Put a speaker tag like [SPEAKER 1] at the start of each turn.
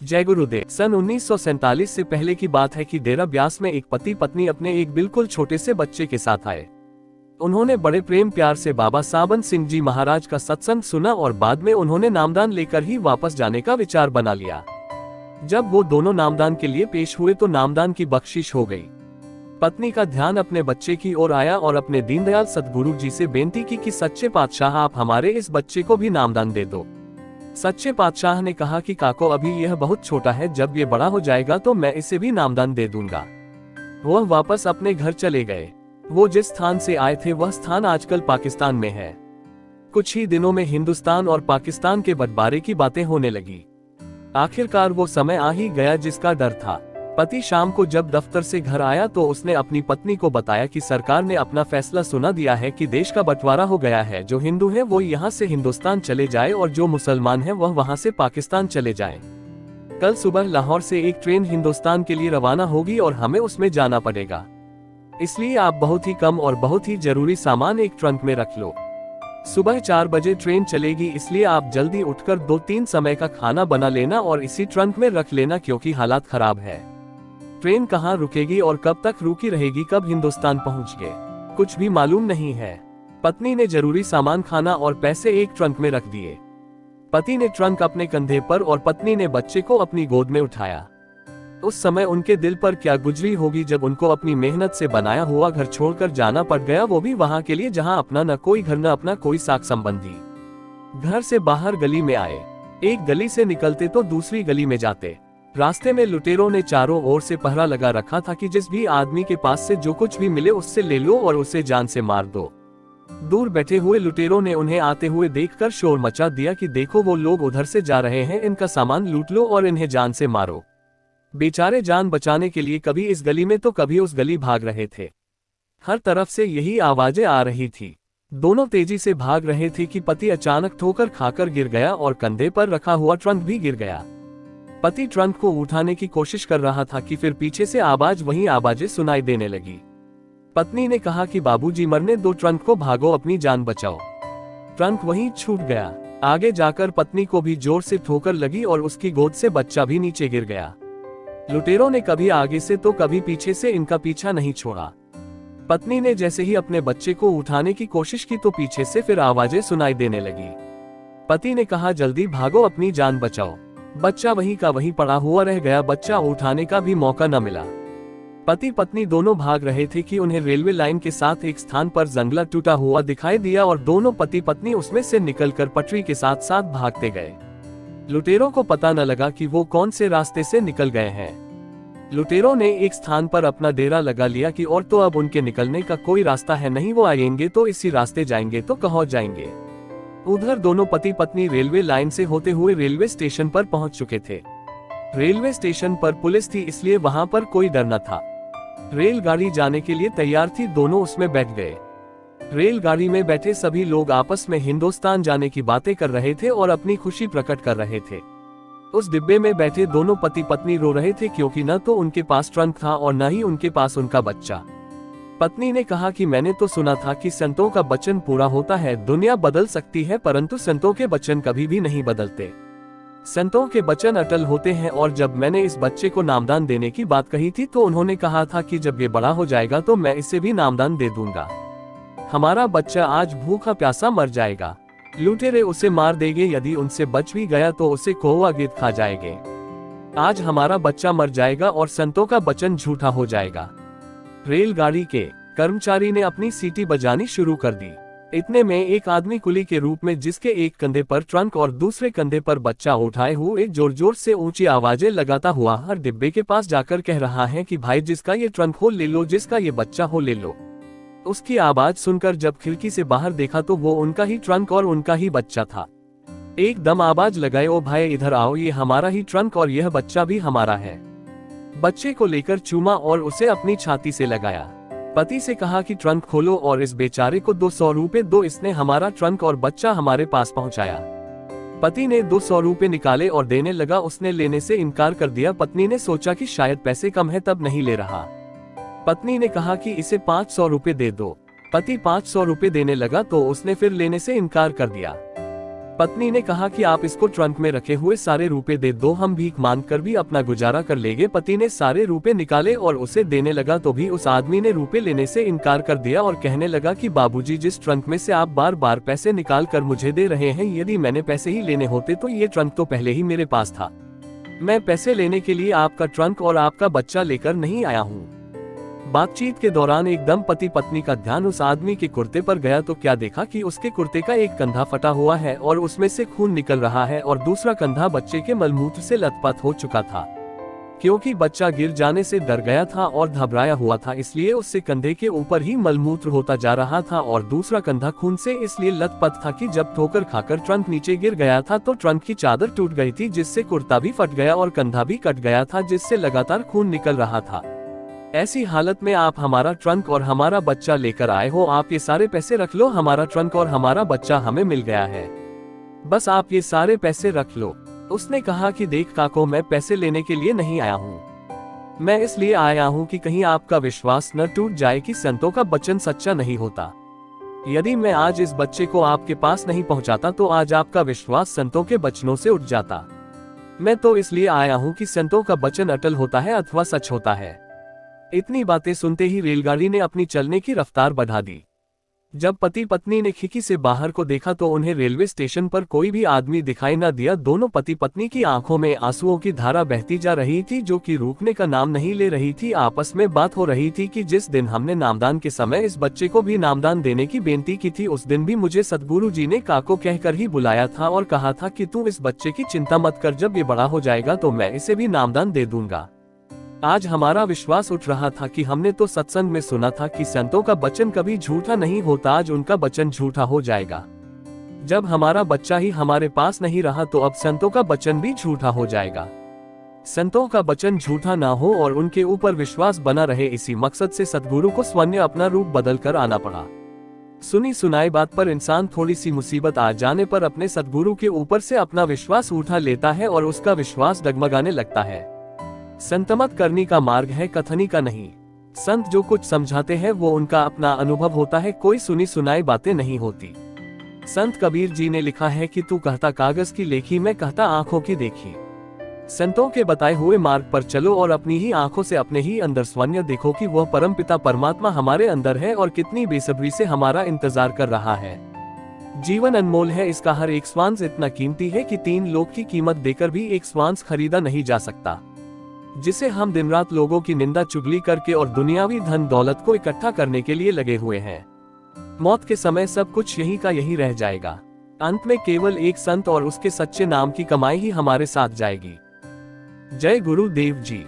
[SPEAKER 1] जय गुरुदेव। सन 1947 से पहले की बात है कि डेरा ब्यास में एक पति पत्नी अपने एक बिल्कुल छोटे से बच्चे के साथ आए। उन्होंने बड़े प्रेम प्यार से बाबा साबन सिंह जी महाराज का सत्संग सुना और बाद में उन्होंने नामदान लेकर ही वापस जाने का विचार बना लिया। जब वो दोनों नामदान के लिए पेश हुए तो नामदान की बख्शिश हो गई। पत्नी का ध्यान अपने बच्चे की ओर आया और अपने दीनदयाल सतगुरु जी से बेनती की कि सच्चे पातशाह आप हमारे इस बच्चे को भी नामदान दे दो। सच्चे पातशाह ने कहा कि काको अभी यह बहुत छोटा है, जब ये बड़ा हो जाएगा तो मैं इसे भी नामदान दे दूंगा। वह वापस अपने घर चले गए। वो जिस स्थान से आए थे वह स्थान आजकल पाकिस्तान में है। कुछ ही दिनों में हिंदुस्तान और पाकिस्तान के बंटवारे की बातें होने लगी। आखिरकार वो समय आ ही गया जिसका डर था। पति शाम को जब दफ्तर से घर आया तो उसने अपनी पत्नी को बताया कि सरकार ने अपना फैसला सुना दिया है कि देश का बंटवारा हो गया है। जो हिंदू है वो यहाँ से हिंदुस्तान चले जाए और जो मुसलमान है वह वहाँ से पाकिस्तान चले जाए। कल सुबह लाहौर से एक ट्रेन हिंदुस्तान के लिए रवाना होगी और हमें उसमें जाना पड़ेगा। इसलिए आप बहुत ही कम और बहुत ही जरूरी सामान एक ट्रंक में रख लो। सुबह 4 बजे ट्रेन चलेगी, इसलिए आप जल्दी उठकर 2-3 समय का खाना बना लेना और इसी ट्रंक में रख लेना, क्योंकि हालात खराब है। ट्रेन कहाँ रुकेगी और कब तक रुकी रहेगी, कब हिंदुस्तान पहुँच गए, कुछ भी मालूम नहीं है। पत्नी ने जरूरी सामान, खाना और पैसे एक ट्रंक में रख दिए। पति ने ट्रंक अपने कंधे पर और पत्नी ने बच्चे को अपनी गोद में उठाया। उस समय उनके दिल पर क्या गुजरी होगी जब उनको अपनी मेहनत से बनाया हुआ घर छोड़कर जाना पड़ गया, वो भी वहां के लिए जहां अपना न कोई घर न अपना कोई साक संबंधी। घर से बाहर गली में आए, एक गली से निकलते तो दूसरी गली में जाते। रास्ते में लुटेरों ने चारों ओर से पहरा लगा रखा था कि जिस भी आदमी के पास से जो कुछ भी मिले उससे ले लो और उसे जान से मार दो। दूर बैठे हुए लुटेरों ने उन्हें आते हुए देखकर शोर मचा दिया कि देखो वो लोग उधर से जा रहे हैं, इनका सामान लूट लो और इन्हें जान से मारो। बेचारे जान बचाने के लिए कभी इस गली में तो कभी उस गली भाग रहे थे। हर तरफ से यही आवाजें आ रही थी। दोनों तेजी से भाग रहे थे कि पति अचानक ठोकर खाकर गिर गया और कंधे पर रखा हुआ ट्रंक भी गिर गया। पति ट्रंक को उठाने की कोशिश कर रहा था कि फिर पीछे से वही आवाजें सुनाई देने लगी। पत्नी ने कहा कि बाबूजी मरने दो ट्रंक को, भागो अपनी जान बचाओ। ट्रंक वहीं छूट गया। आगे जाकर पत्नी को भी जोर से ठोकर लगी और उसकी गोद से बच्चा भी नीचे गिर गया। लुटेरों ने कभी आगे से तो कभी पीछे से इनका पीछा नहीं छोड़ा। पत्नी ने जैसे ही अपने बच्चे को उठाने की कोशिश की तो पीछे से फिर आवाजें सुनाई देने लगी। पति ने कहा जल्दी भागो अपनी जान बचाओ। बच्चा वहीं का वहीं पड़ा हुआ रह गया, बच्चा उठाने का भी मौका न मिला। पति पत्नी दोनों भाग रहे थे कि उन्हें रेलवे लाइन के साथ एक स्थान पर जंगला टूटा हुआ दिखाई दिया और दोनों पति पत्नी उसमें से निकलकर पटरी के साथ साथ भागते गए। लुटेरों को पता न लगा कि वो कौन से रास्ते से निकल गए हैं। लुटेरों ने एक स्थान पर अपना डेरा लगा लिया कि और तो अब उनके निकलने का कोई रास्ता है नहीं, वो आएंगे तो इसी रास्ते जाएंगे तो कहाँ जाएंगे। उधर दोनों पति पत्नी रेलवे लाइन से होते हुए रेलवे स्टेशन पर पहुंच चुके थे। रेलवे स्टेशन पर पुलिस थी, इसलिए वहां पर कोई डर न था। रेलगाड़ी जाने के लिए तैयार थी, दोनों उसमें बैठ गए। रेलगाड़ी में बैठे सभी लोग आपस में हिंदुस्तान जाने की बातें कर रहे थे और अपनी खुशी प्रकट कर रहे थे। उस डिब्बे में बैठे दोनों पति पत्नी रो रहे थे, क्योंकि न तो उनके पास ट्रंक था और न ही उनके पास उनका बच्चा। पत्नी ने कहा कि मैंने तो सुना था कि संतों का वचन पूरा होता है, दुनिया बदल सकती है परंतु संतों के वचन कभी भी नहीं बदलते। संतों के वचन अटल होते हैं। और जब मैंने इस बच्चे को नामदान देने की बात कही थी तो उन्होंने कहा था कि जब ये बड़ा हो जाएगा तो मैं इसे भी नामदान दे दूंगा। हमारा बच्चा आज भूखा प्यासा मर जाएगा, लुटेरे उसे मार देंगे, यदि उनसे बच भी गया तो उसे कौवा गिद्ध खा जाएंगे। आज हमारा बच्चा मर जाएगा और संतों का वचन झूठा हो जाएगा। रेलगाड़ी के कर्मचारी ने अपनी सीटी बजानी शुरू कर दी। इतने में एक आदमी कुली के रूप में, जिसके एक कंधे पर ट्रंक और दूसरे कंधे पर बच्चा उठाए हुए जोर जोर से ऊंची आवाजें लगाता हुआ हर डिब्बे के पास जाकर कह रहा है कि भाई जिसका ये ट्रंक हो ले लो, जिसका ये बच्चा हो ले लो। उसकी आवाज सुनकर जब खिड़की से बाहर देखा तो वो उनका ही ट्रंक और उनका ही बच्चा था। एकदम आवाज लगाए, ओ भाई इधर आओ, ये हमारा ही ट्रंक और यह बच्चा भी हमारा है। बच्चे को लेकर चूमा और उसे अपनी छाती से लगाया। पति से कहा कि ट्रंक खोलो और इस बेचारे को 200 रुपए दो, इसने हमारा ट्रंक और बच्चा हमारे पास पहुंचाया। पति ने 200 रुपए निकाले और देने लगा, उसने लेने से इनकार कर दिया। पत्नी ने सोचा कि शायद पैसे कम है तब नहीं ले रहा। पत्नी ने कहा कि इसे 500 रुपए दे दो। पति 500 रुपए देने लगा तो उसने फिर लेने से इनकार कर दिया। पत्नी ने कहा कि आप इसको ट्रंक में रखे हुए सारे रुपए दे दो, हम भीख मांग कर भी अपना गुजारा कर लेंगे। पति ने सारे रुपए निकाले और उसे देने लगा तो भी उस आदमी ने रुपए लेने से इनकार कर दिया और कहने लगा कि बाबूजी, जिस ट्रंक में से आप बार बार पैसे निकाल कर मुझे दे रहे हैं, यदि मैंने पैसे ही लेने होते तो ये ट्रंक तो पहले ही मेरे पास था। मैं पैसे लेने के लिए आपका ट्रंक और आपका बच्चा लेकर नहीं आया हूँ। बातचीत के दौरान एकदम पति पत्नी का ध्यान उस आदमी के कुर्ते पर गया तो क्या देखा कि उसके कुर्ते का एक कंधा फटा हुआ है और उसमें से खून निकल रहा है और दूसरा कंधा बच्चे के मलमूत्र से लथपथ हो चुका था। क्योंकि बच्चा गिर जाने से डर गया था और घबराया हुआ था, इसलिए उससे कंधे के ऊपर ही मलमूत्र होता जा रहा था और दूसरा कंधा खून से इसलिए लथपथ था कि जब ठोकर खाकर ट्रंक नीचे गिर गया था तो ट्रंक की चादर टूट गई थी, जिससे कुर्ता भी फट गया और कंधा भी कट गया था, जिससे लगातार खून निकल रहा था। ऐसी हालत में आप हमारा ट्रंक और हमारा बच्चा लेकर आए हो, आप ये सारे पैसे रख लो, हमारा ट्रंक और हमारा बच्चा हमें मिल गया है, बस आप ये सारे पैसे रख लो। उसने कहा कि देख काको, मैं पैसे लेने के लिए नहीं आया हूँ, मैं इसलिए आया हूँ कि कहीं आपका विश्वास न टूट जाए कि संतों का वचन सच्चा नहीं होता। यदि मैं आज इस बच्चे को आपके पास नहीं पहुँचाता तो आज आपका विश्वास संतों के वचनों से उठ जाता। मैं तो इसलिए आया हूँ कि संतों का वचन अटल होता है अथवा सच होता है। इतनी बातें सुनते ही रेलगाड़ी ने अपनी चलने की रफ्तार बढ़ा दी। जब पति पत्नी ने खिड़की से बाहर को देखा तो उन्हें रेलवे स्टेशन पर कोई भी आदमी दिखाई न दिया। दोनों पति पत्नी की आंखों में आंसुओं की धारा बहती जा रही थी, जो कि रुकने का नाम नहीं ले रही थी। आपस में बात हो रही थी कि जिस दिन हमने नामदान के समय इस बच्चे को भी नामदान देने की बेनती की थी, उस दिन भी मुझे सद्गुरु जी ने काको कहकर ही बुलाया था और कहा था कि तू इस बच्चे की चिंता मत कर, जब ये बड़ा हो जाएगा तो मैं इसे भी नामदान दे दूंगा। आज हमारा विश्वास उठ रहा था कि हमने तो सत्संग में सुना था कि संतों का वचन कभी झूठा नहीं होता, आज उनका वचन झूठा हो जाएगा। जब हमारा बच्चा ही हमारे पास नहीं रहा तो अब संतों का वचन भी झूठा हो जाएगा। संतों का वचन झूठा ना हो और उनके ऊपर विश्वास बना रहे, इसी मकसद से सद्गुरु को स्वयं अपना रूप बदल कर आना पड़ा। सुनी सुनाई बात पर इंसान थोड़ी सी मुसीबत आ जाने पर अपने सद्गुरु के ऊपर से अपना विश्वास उठा लेता है और उसका विश्वास डगमगाने लगता है। संतमत करनी का मार्ग है, कथनी का नहीं। संत जो कुछ समझाते हैं वो उनका अपना अनुभव होता है, कोई सुनी सुनाई बातें नहीं होती। संत कबीर जी ने लिखा है कि तू कहता कागज की लेखी, मैं कहता आंखों की देखी। संतों के बताए हुए मार्ग पर चलो और अपनी ही आंखों से अपने ही अंदर स्वयं देखो कि वह परमपिता परमात्मा हमारे अंदर है और कितनी बेसब्री से हमारा इंतजार कर रहा है। जीवन अनमोल है, इसका हर एक श्वास इतना कीमती है कि 3 लोग की कीमत देकर भी एक श्वास खरीदा नहीं जा सकता, जिसे हम दिन रात लोगों की निंदा चुगली करके और दुनियावी धन दौलत को इकट्ठा करने के लिए लगे हुए हैं। मौत के समय सब कुछ यही का यही रह जाएगा। अंत में केवल एक संत और उसके सच्चे नाम की कमाई ही हमारे साथ जाएगी। जय गुरुदेव जी।